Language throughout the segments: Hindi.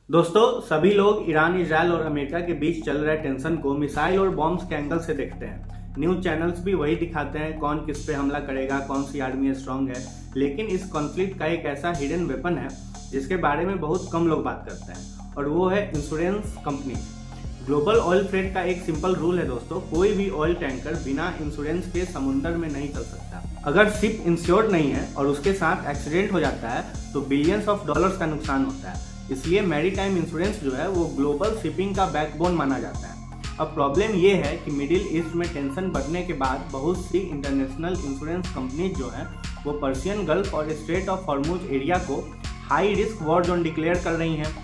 दोस्तों, सभी लोग ईरान, इजराइल और अमेरिका के बीच चल रहे टेंशन को मिसाइल और बॉम्ब्स के एंगल से देखते हैं। न्यूज चैनल्स भी वही दिखाते हैं, कौन किस पे हमला करेगा, कौन सी आर्मी स्ट्रांग है। लेकिन इस कॉन्फ्लिक्ट का एक ऐसा हिडन वेपन है जिसके बारे में बहुत कम लोग बात करते हैं, और वो है insurance company. Global oil trade का एक सिंपल रूल है दोस्तों, कोई भी ऑयल टैंकर बिना इंश्योरेंस के समुद्र में नहीं चल सकता। अगर शिप इंश्योर्ड नहीं है और उसके साथ एक्सीडेंट हो जाता है तो बिलियंस ऑफ डॉलर्स का नुकसान होता है। इसलिए मैरीटाइम इंश्योरेंस जो है वो ग्लोबल शिपिंग का बैकबोन माना जाता है। अब प्रॉब्लम ये है कि मिडिल ईस्ट में टेंशन बढ़ने के बाद बहुत सी इंटरनेशनल इंश्योरेंस कंपनीज जो है वो पर्शियन गल्फ और स्ट्रेट ऑफ हॉर्मुज एरिया को high risk war zone declare कर रही हैं।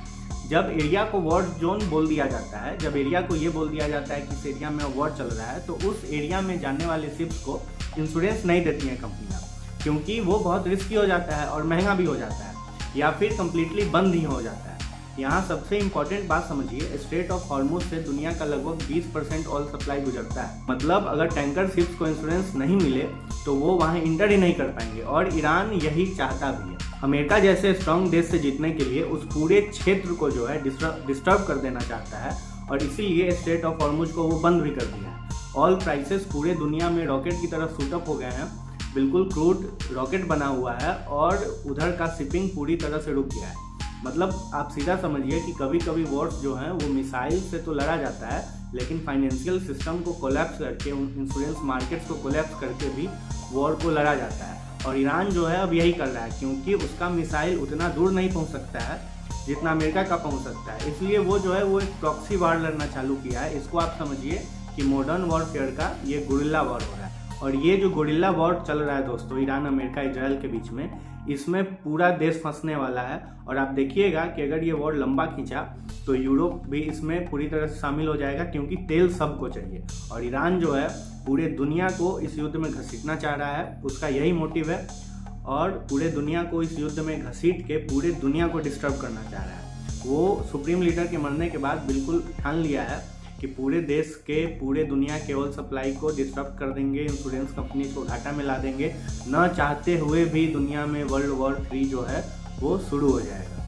जब एरिया को वॉर जोन बोल दिया जाता है, जब एरिया को ये बोल दिया जाता है कि इस एरिया में वॉर चल रहा है, तो उस एरिया में जाने वाले शिप्स को इंश्योरेंस नहीं देती हैं कंपनियाँ, क्योंकि वो बहुत रिस्की हो जाता है और महंगा भी हो जाता है, या फिर कम्प्लीटली बंद ही हो जाता है। यहाँ सबसे इम्पोर्टेंट बात समझिए, स्ट्रेट ऑफ हॉर्मुज से दुनिया का लगभग 20% ऑयल सप्लाई गुजरता है। मतलब अगर टैंकर शिप्स को इंश्योरेंस नहीं मिले तो वो वहाँ इंटर ही नहीं कर पाएंगे, और ईरान यही चाहता भी है। अमेरिका जैसे स्ट्रांग देश से जीतने के लिए उस पूरे क्षेत्र को जो है डिस्टर्ब कर देना चाहता है, और इसीलिए स्ट्रेट ऑफ हॉर्मुज को वो बंद भी कर दिया है। ऑयल प्राइसेस पूरे दुनिया में रॉकेट की तरह शूटअप हो गए हैं, बिल्कुल क्रूड रॉकेट बना हुआ है, और उधर का शिपिंग पूरी तरह से रुक गया है। मतलब आप सीधा समझिए कि कभी कभी वॉर्स जो हैं वो मिसाइल से तो लड़ा जाता है, लेकिन फाइनेंशियल सिस्टम को कोलैप्स करके, इंश्योरेंस मार्केट्स को कोलैप्स करके भी वॉर को लड़ा जाता है। और ईरान जो है अब यही कर रहा है, क्योंकि उसका मिसाइल उतना दूर नहीं पहुंच सकता है जितना अमेरिका का पहुंच सकता है। इसलिए वो जो है वो एक प्रॉक्सी वॉर लड़ना चालू किया है। इसको आप समझिए कि मॉडर्न वॉरफेयर का ये गुरिल्ला वॉर हो रहा है। और ये जो गुरिल्ला वॉर चल रहा है दोस्तों ईरान, अमेरिका, इजराइल के बीच में, इसमें पूरा देश फंसने वाला है। और आप देखिएगा कि अगर ये वॉर लंबा खींचा तो यूरोप भी इसमें पूरी तरह से शामिल हो जाएगा, क्योंकि तेल सबको चाहिए। और ईरान जो है पूरे दुनिया को इस युद्ध में घसीटना चाह रहा है, उसका यही मोटिव है। और पूरे दुनिया को इस युद्ध में घसीट के पूरे दुनिया को डिस्टर्ब करना चाह रहा है। वो सुप्रीम लीडर के मरने के बाद बिल्कुल ठान लिया है कि पूरे देश के, पूरे दुनिया के ऑयल सप्लाई को डिस्टर्ब कर देंगे, इंश्योरेंस कंपनी को घाटा में ला देंगे। न चाहते हुए भी दुनिया में वर्ल्ड वॉर 3 जो है वो शुरू हो जाएगा।